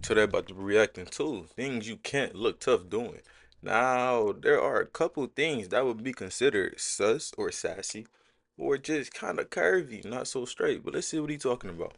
So they're about to be reacting to things you can't look tough doing. Now, there are a couple things that would be considered sus or sassy or just kind of curvy, not so straight. But let's see what he's talking about.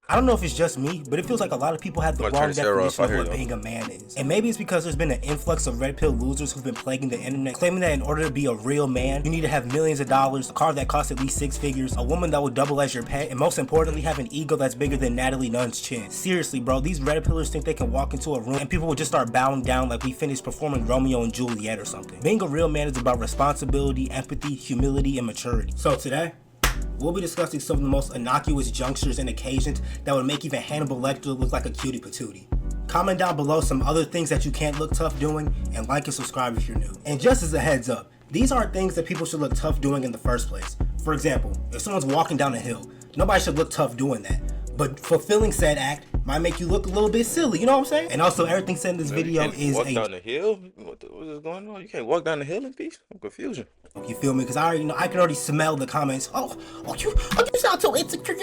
I don't know if it's just me, but it feels like a lot of people have I'm the gonna turn wrong this arrow off. definition I of hear what y'all. being a man is. And maybe it's because there's been an influx of red pill losers who've been plaguing the internet, claiming that in order to be a real man, you need to have millions of dollars, a car that costs at least 6 figures, a woman that will double as your pet, and most importantly, have an ego that's bigger than Natalie Nunn's chin. Seriously, bro, these red pillars think they can walk into a room and people will just start bowing down like we finished performing Romeo and Juliet or something. Being a real man is about responsibility, empathy, humility, and maturity. So today, we'll be discussing some of the most innocuous junctures and occasions that would make even Hannibal Lecter look like a cutie patootie. Comment down below some other things that you can't look tough doing, and like and subscribe if you're new. And just as a heads up, these aren't things that people should look tough doing in the first place. For example, if someone's walking down a hill, nobody should look tough doing that. But fulfilling said act might make you look a little bit silly, you know what I'm saying? And also, everything said in this Man, you video can't is walk a down the hill. What is going on? You can't walk down the hill in peace. I'm confused. you feel me? Because I already know, I can already smell the comments. You sound so insecure.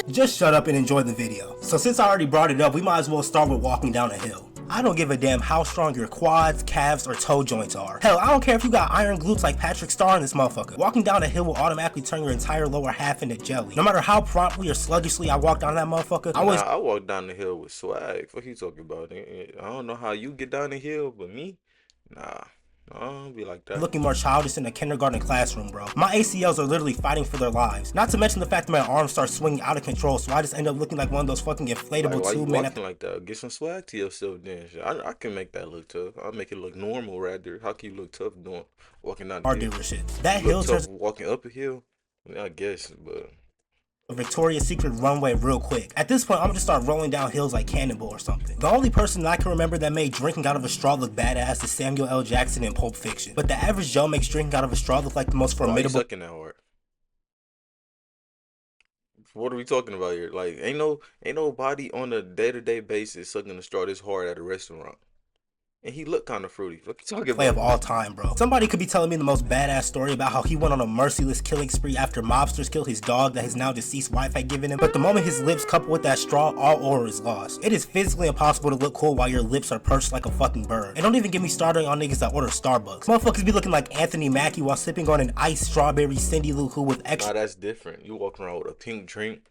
Just shut up and enjoy the video. So since I already brought it up, we might as well start with walking down a hill. I don't give a damn how strong your quads, calves, or toe joints are. Hell, I don't care if you got iron glutes like Patrick Star in this motherfucker. Walking down a hill will automatically turn your entire lower half into jelly. No matter how promptly or sluggishly I walk down that motherfucker, I walk down the hill with swag. What you talking about? I don't know how you get down the hill, but me, nah, I don't be like that. looking more childish in a kindergarten classroom, bro. My ACLs are literally fighting for their lives. Not to mention the fact that my arms start swinging out of control, so I just end up looking like one of those fucking Like, inflatable why you tube men at walking like that? Get some swag to yourself, then. Shit, I can make that look tough. I'll make it look normal, rather. How can you look tough doing walking down the car the hill? dealership. That You look hill tough turns walking up a hill. Yeah, I guess, but a Victoria's Secret runway real quick. At this point, I'm gonna just start rolling down hills like Cannonball or something. The only person that I can remember that made drinking out of a straw look badass is Samuel L. Jackson in Pulp Fiction. But the average Joe makes drinking out of a straw look like the most why are you formidable. sucking that hard? What are we talking about here? Like, ain't nobody on a day-to-day basis sucking the straw this hard at a restaurant. And he looked kind of fruity. What you talking Play of about? all time, bro. Somebody could be telling me the most badass story about how he went on a merciless killing spree after mobsters killed his dog that his now deceased wife had given him, but the moment his lips couple with that straw, all aura is lost. It is physically impossible to look cool while your lips are perched like a fucking bird. And don't even get me started on niggas that order Starbucks. Motherfuckers be looking like Anthony Mackie while sipping on an iced strawberry Cindy Lou Who with Nah, extra that's different. You walking around with a pink drink,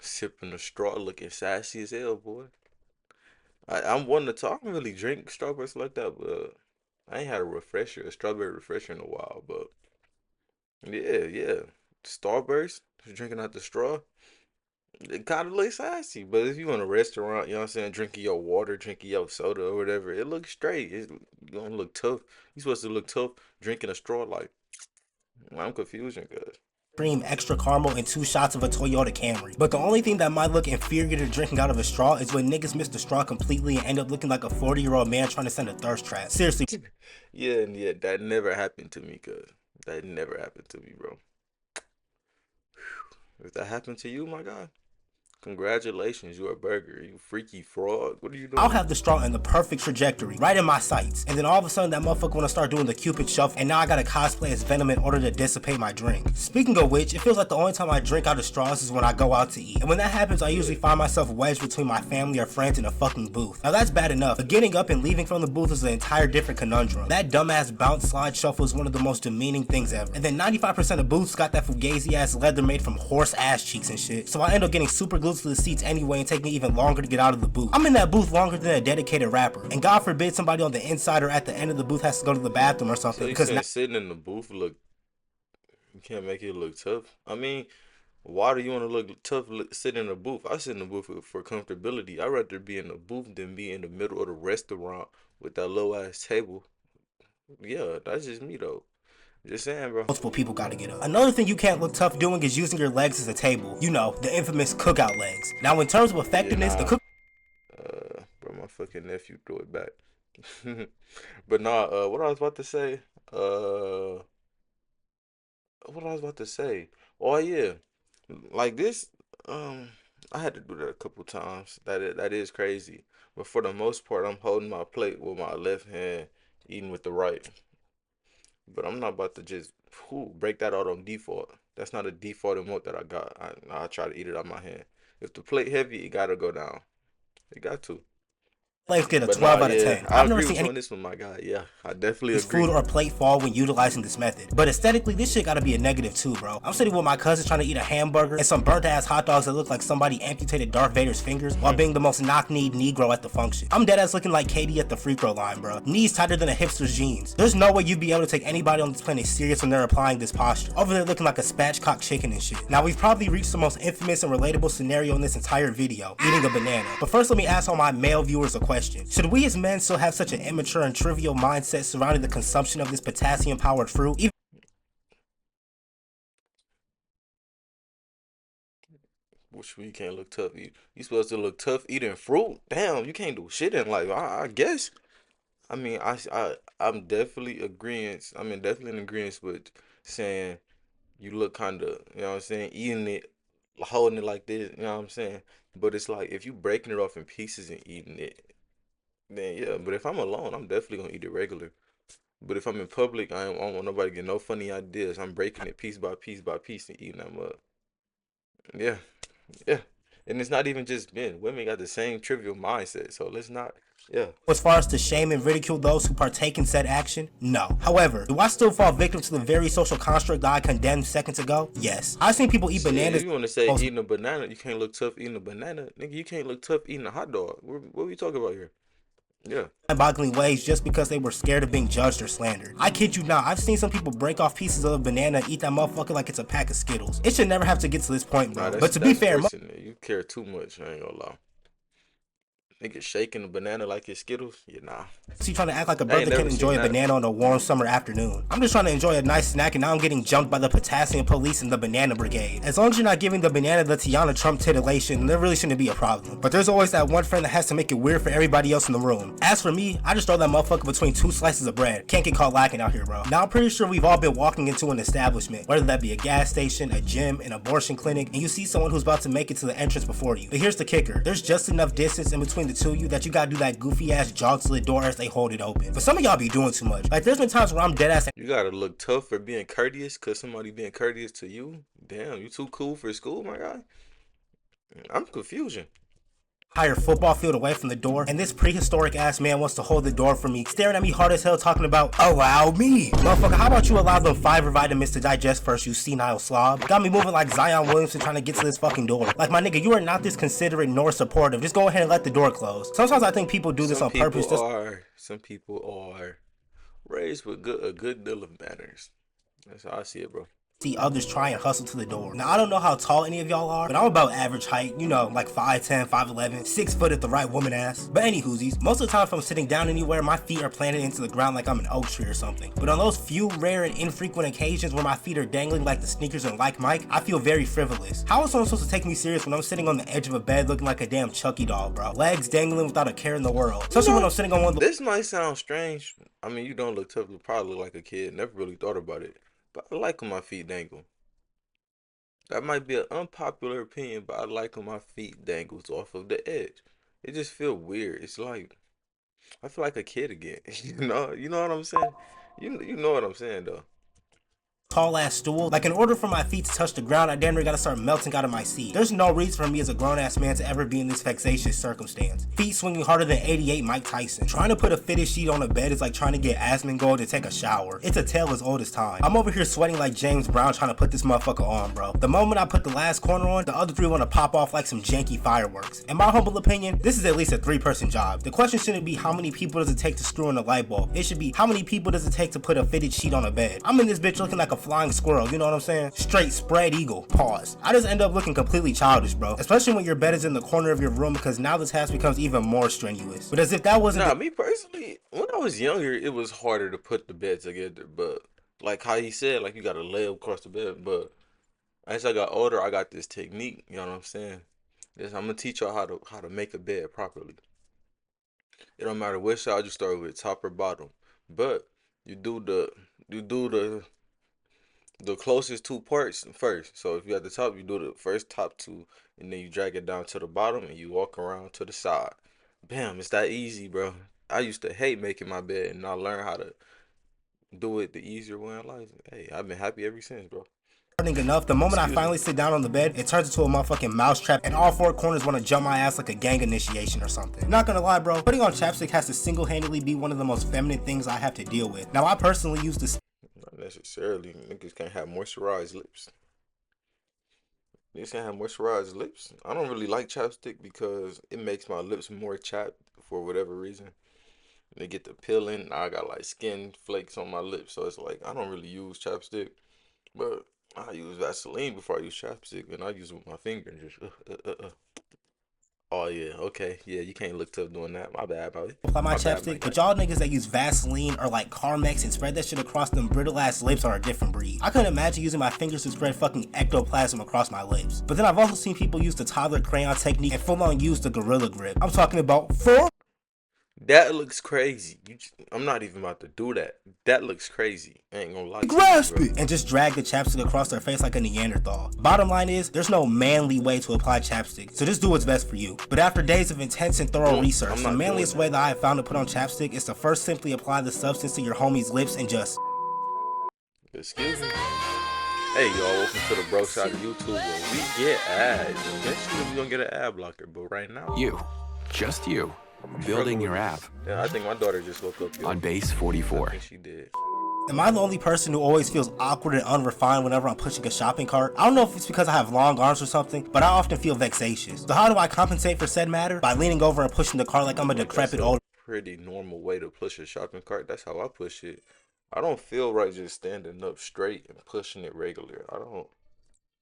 sipping a straw, looking sassy as hell, boy. I'm one to talk. I don't really drink Starbucks like that, but I ain't had a strawberry refresher in a while. But yeah. Starburst, just drinking out the straw. It kind of looks sassy, but if you in a restaurant, you know what I'm saying, drinking your water, drinking your soda or whatever, it looks straight. You gonna look tough. You supposed to look tough drinking a straw like. I'm confused, cuz. cream, extra caramel, and 2 shots of a Toyota Camry. But the only thing that might look inferior to drinking out of a straw is when niggas miss the straw completely and end up looking like a 40-year-old man trying to send a thirst trap. Seriously, Yeah, and yeah, that never happened to me, cuz. That never happened to me, bro. If that happened to you, my guy, congratulations, you're a burger. You freaky fraud. What are you I'll doing? have the straw in the perfect trajectory, right in my sights. And then all of a sudden that motherfucker wanna start doing the Cupid shuffle, and now I gotta cosplay as Venom in order to dissipate my drink. Speaking of which, it feels like the only time I drink out of straws is when I go out to eat. And when that happens, I usually find myself wedged between my family or friends in a fucking booth. Now that's bad enough, but getting up and leaving from the booth is an entire different conundrum. That dumbass bounce slide shuffle is one of the most demeaning things ever. And then 95% of booths got that fugazi ass leather made from horse ass cheeks and shit. So I end up getting super glued to the seats anyway and taking even longer to get out of the booth. I'm in that booth longer than a dedicated rapper. And God forbid somebody on the inside or at the end of the booth has to go to the bathroom or So something you because now saying sitting in the booth look, you can't make it look tough? I mean, why do you want to look tough sitting in a booth? I sit in the booth for comfortability. I'd rather be in the booth than be in the middle of the restaurant with that low ass table. Yeah, that's just me though. Just saying, bro. multiple people gotta get up. Another thing you can't look tough doing is using your legs as a table. You know, the infamous cookout legs. Now in terms of Yeah, effectiveness, the nah. cook Bro, my fucking nephew threw it back. But nah, what I was about to say, uh, what I was about to say. Oh yeah, like this, um, I had to do that a couple times. That is crazy. But for the most part, I'm holding my plate with my left hand, eating with the right. But I'm not about to just break that out on default. That's not a default emote that I got. I try to eat it out my hand. If the plate heavy, it gotta go down. It got to. legs get a But 12 nah, out of yeah, 10. I I've never agree seen with you any on this one, my guy. Yeah, I definitely food agree. or plate fall when utilizing this method. But aesthetically, this shit gotta be a negative too, bro. I'm sitting with my cousin trying to eat a hamburger and some burnt ass hot dogs that look like somebody amputated Darth Vader's fingers while being the most knock-kneed Negro at the function. I'm dead ass looking like Katie at the free throw line, bro. Knees tighter than a hipster's jeans. There's no way you'd be able to take anybody on this planet serious when they're applying this posture. Over there looking like a spatchcock chicken and shit. Now we've probably reached the most infamous and relatable scenario in this entire video, eating a banana. But first let me ask all my male viewers a question. Should we as men still have such an immature and trivial mindset surrounding the consumption of this potassium powered fruit? Even Which you can't look tough. You supposed to look tough eating fruit? Damn, you can't do shit in life. I guess. I mean, I'm definitely agreeing. Definitely in agreement with saying you look kind of, you know what I'm saying, eating it, holding it like this. You know what I'm saying? But it's like if you breaking it off in pieces and eating it, then yeah. But if I'm alone, I'm definitely gonna eat it regular. But if I'm in public, I don't want nobody to get no funny ideas. I'm breaking it piece by piece by piece and eating them up. Yeah. Yeah. And it's not even just men. Women got the same trivial mindset. So let's not. Yeah. as far as to shame and ridicule those who partake in said action? No. However, do I still fall victim to the very social construct that I condemned seconds ago? Yes. I've seen people eat Shit, if bananas you want to say eating a banana, you can't look tough eating a banana. Nigga, you can't look tough eating a hot dog. What are we talking about here? Yeah. boggling ways just because they were scared of being judged or slandered. I kid you not, I've seen some people break off pieces of a banana and eat that motherfucker like it's a pack of Skittles. It should never have to get to this point, Nah, bro. But to be that's fair, forcing it. You care too much. I ain't gonna lie. Nigga shaking a banana like it's Skittles? Yeah, nah. you trying to act like a I ain't brother can never seen enjoy a that. banana on a warm summer afternoon. I'm just trying to enjoy a nice snack and now I'm getting jumped by the potassium police and the banana brigade. As long as you're not giving the banana the Tiana Trump titillation, there really shouldn't be a problem. But there's always that one friend that has to make it weird for everybody else in the room. As for me, I just throw that motherfucker between two slices of bread. Can't get caught lacking out here, bro. Now I'm pretty sure we've all been walking into an establishment, whether that be a gas station, a gym, an abortion clinic, and you see someone who's about to make it to the entrance before you. But here's the kicker. There's just enough distance in between the two of you that you gotta do that goofy ass jog to the door as they hold it open. But some of y'all be doing too much. Like there's been times where I'm dead ass You gotta look tough for being courteous because somebody being courteous to you? Damn, you too cool for school, my guy? I'm confusion. entire football field away from the door, and this prehistoric ass man wants to hold the door for me, staring at me hard as hell, talking about allow me. Motherfucker, how about you allow them fiber vitamins to digest first, you senile slob? Got me moving like Zion Williamson trying to get to this fucking door. Like my nigga, you are not this considerate nor supportive. Just go ahead and let the door close. Sometimes I think people do this on purpose. Some people are raised with a good deal of manners. That's how I see it, bro. See others try and hustle to the door. Now I don't know how tall any of y'all are, but I'm about average height, you know, like 5'10", 5'11", 6 foot if the right woman ass. But any whoosies, most of the time if I'm sitting down anywhere, my feet are planted into the ground like I'm an oak tree or something. But on those few rare and infrequent occasions where my feet are dangling like the sneakers in Like Mike, I feel very frivolous. How is someone supposed to take me serious when I'm sitting on the edge of a bed looking like a damn Chucky doll, bro? Legs dangling without a care in the world. Especially when I'm sitting on one of the This might sound strange. I mean, you don't look tough. You probably look like a kid. Never really thought about it. But I like when my feet dangle. That might be an unpopular opinion, but I like when my feet dangles off of the edge. It just feel weird. It's like I feel like a kid again. You know what I'm saying? You know what I'm saying though. tall ass stool. Like in order for my feet to touch the ground, I damn near gotta start melting out of my seat. There's no reason for me as a grown ass man to ever be in this vexatious circumstance. Feet swinging harder than 88 Mike Tyson. Trying to put a fitted sheet on a bed is like trying to get Asmongold to take a shower. It's a tale as old as time. I'm over here sweating like James Brown trying to put this motherfucker on, bro. The moment I put the last corner on, the other three want to pop off like some janky fireworks. In my humble opinion, this is at least a 3-person job. The question shouldn't be how many people does it take to screw in a light bulb. It should be how many people does it take to put a fitted sheet on a bed. I'm in this bitch looking like a flying squirrel, you know what I'm saying? Straight spread eagle. Pause. I just end up looking completely childish, bro. Especially when your bed is in the corner of your room because now the task becomes even more strenuous. But as if that wasn't Nah, me personally, when I was younger, it was harder to put the bed together. But like how he said, like you gotta lay across the bed. But as I got older, I got this technique. You know what I'm saying? Yes, I'm gonna teach y'all how to make a bed properly. It don't matter which side you start with, top or bottom. But you do the you do the closest two parts first. So if you at the top, you do the first top two, and then you drag it down to the bottom, and you walk around to the side. Bam, it's that easy, bro. I used to hate making my bed, and I learned how to do it the easier way in life. Hey, I've been happy ever since, bro. enough, the moment I Excuse finally me. sit down on the bed, it turns into a motherfucking mousetrap and all four corners want to jump my ass like a gang initiation or something. Not gonna lie, bro, putting on chapstick has to single-handedly be one of the most feminine things I have to deal with. Now, I personally use this. Not necessarily. Niggas can't have moisturized lips. Niggas can't have moisturized lips. I don't really like chapstick because it makes my lips more chapped for whatever reason. They get the peeling. I got like skin flakes on my lips, so it's like I don't really use chapstick. But I use Vaseline before I use chapstick, and I use it with my finger and just. Oh yeah, okay, yeah. You can't look tough doing that. My bad, buddy. Apply my My bad, chapstick, Mike. but y'all niggas that use Vaseline or like Carmex and spread that shit across them brittle ass lips are a different breed. I couldn't imagine using my fingers to spread fucking ectoplasm across my lips. But then I've also seen people use the toddler crayon technique and full on use the gorilla grip. I'm talking about four. That looks crazy. I'm not even about to do that. That looks crazy. I ain't gonna lie to you, Grasp bro. it and just drag the chapstick across their face like a Neanderthal. Bottom line is, there's no manly way to apply chapstick, so just do what's best for you. But after days of intense and thorough research, I'm the not doing manliest that. way that I have found to put on chapstick is to first simply apply the substance to your homie's lips and just. Excuse me. Hey y'all, welcome to the Bro Side of YouTube where we get ads. Eventually we're gonna get an ad blocker, but right now. You, just you, building your app Yeah, I think my daughter just woke up. Yo. on base I 44. think she did. Am I the only person who always feels awkward and unrefined whenever I'm pushing a shopping cart? I don't know if it's because I have long arms or something, but I often feel vexatious. So how do I compensate for said matter? By leaning over and pushing the cart like I'm a decrepit That's old. a pretty normal way to push a shopping cart. That's how I push it. I don't feel right just standing up straight and pushing it regular. I don't.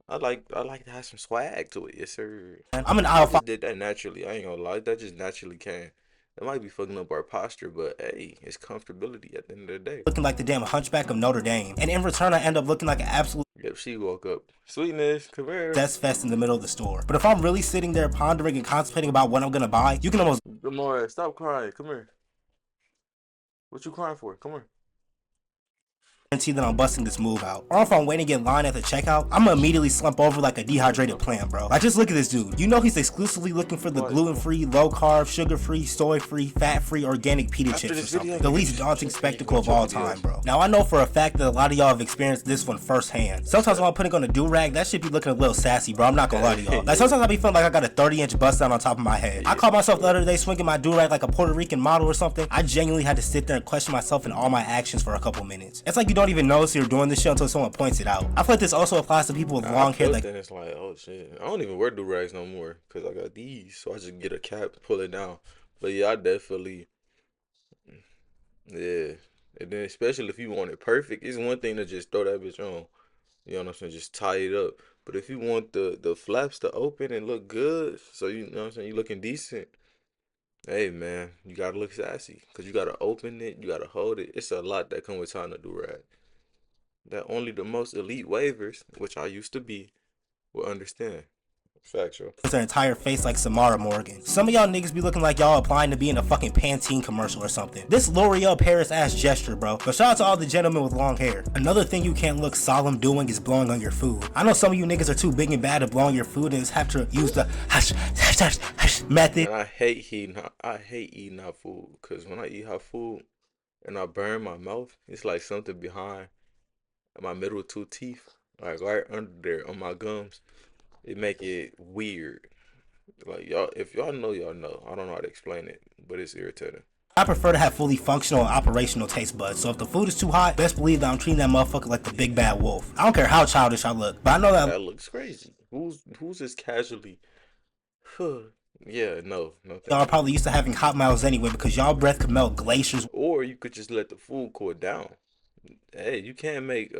I like to have some swag to it, yes sir. I'm an I aisle just did that naturally. I ain't gonna lie, that just naturally came. That might be fucking up our posture, but hey, it's comfortability at the end of the day. looking like the damn hunchback of Notre Dame. And in return, I end up looking like an absolute Yep, she woke up. Sweetness, come here. death fest in the middle of the store. But if I'm really sitting there pondering and contemplating about what I'm gonna buy, you can almost Good morning. Stop crying. Come here. What you crying for? Come here. guarantee that I'm busting this move out. Or if I'm waiting in line at the checkout, I'm gonna immediately slump over like a dehydrated plant, bro. Like, just look at this dude. You know he's exclusively looking for the gluten-free, low-carb, sugar-free, soy-free, fat-free, organic pita After chips or this something. video, The you least just- daunting you spectacle of watch your all videos. time, bro. Now, I know for a fact that a lot of y'all have experienced this one firsthand. Sometimes when I'm putting on a do-rag, that shit be looking a little sassy, bro. I'm not gonna lie to y'all. Like, sometimes I be feeling like I got a 30-inch bust down on top of my head. I caught myself the other day swinging my do-rag like a Puerto Rican model or something. I genuinely had to sit there and question myself and all my actions for a couple minutes. It's like you don't even notice you're doing this shit until someone points it out. I feel like this also applies to people with long hair. Like, then it's like, oh shit. I don't even wear do rags no more because I got these, so I just get a cap, pull it down. But yeah, I definitely, yeah. And then especially if you want it perfect, it's one thing to just throw that bitch on. You know what I'm saying? Just tie it up. But if you want the flaps to open and look good, so you know what I'm saying, you looking decent. Hey man, you gotta look sassy because you gotta open it, you gotta hold it. It's a lot that come with tying a do rag that only the most elite waivers, which I used to be, will understand. Factual. their entire face like Samara Morgan. Some of y'all niggas be looking like y'all applying to be in a fucking Pantene commercial or something. This L'Oreal Paris ass gesture, bro. But shout out to all the gentlemen with long hair. Another thing you can't look solemn doing is blowing on your food. I know some of you niggas are too big and bad at blowing your food and just have to use the method. And I hate eating hot food because when I eat hot food and I burn my mouth, it's like something behind my middle two teeth, like right under there on my gums. It make it weird. Like y'all, if y'all know, y'all know. I don't know how to explain it, but it's irritating. I prefer to have fully functional and operational taste buds, so if the food is too hot, best believe that I'm treating that motherfucker like the big bad wolf. I don't care how childish I look, but I know that That looks crazy. Who's just casually? Yeah, no, y'all are thank you. probably used to having hot mouths anyway because y'all breath could melt glaciers. Or you could just let the food cool down. Hey, you can't make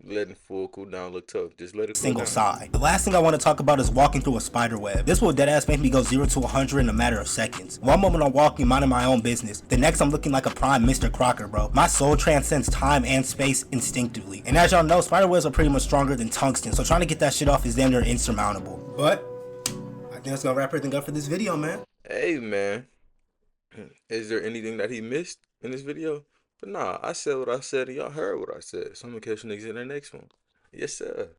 letting food cool down look tough. Just let it cool Single down. sigh. The last thing I want to talk about is walking through a spider web. This will deadass make me go 0 to 100 in a matter of seconds. One moment I'm walking, minding my own business. The next I'm looking like a prime Mr. Crocker, bro. My soul transcends time and space instinctively. And as y'all know, spider webs are pretty much stronger than tungsten, so trying to get that shit off is damn near insurmountable. But I think that's gonna wrap everything up for this video, man. Hey man, is there anything that he missed in this video? But nah, I said what I said and y'all heard what I said. So I'm gonna catch you niggas in the next one. Yes sir.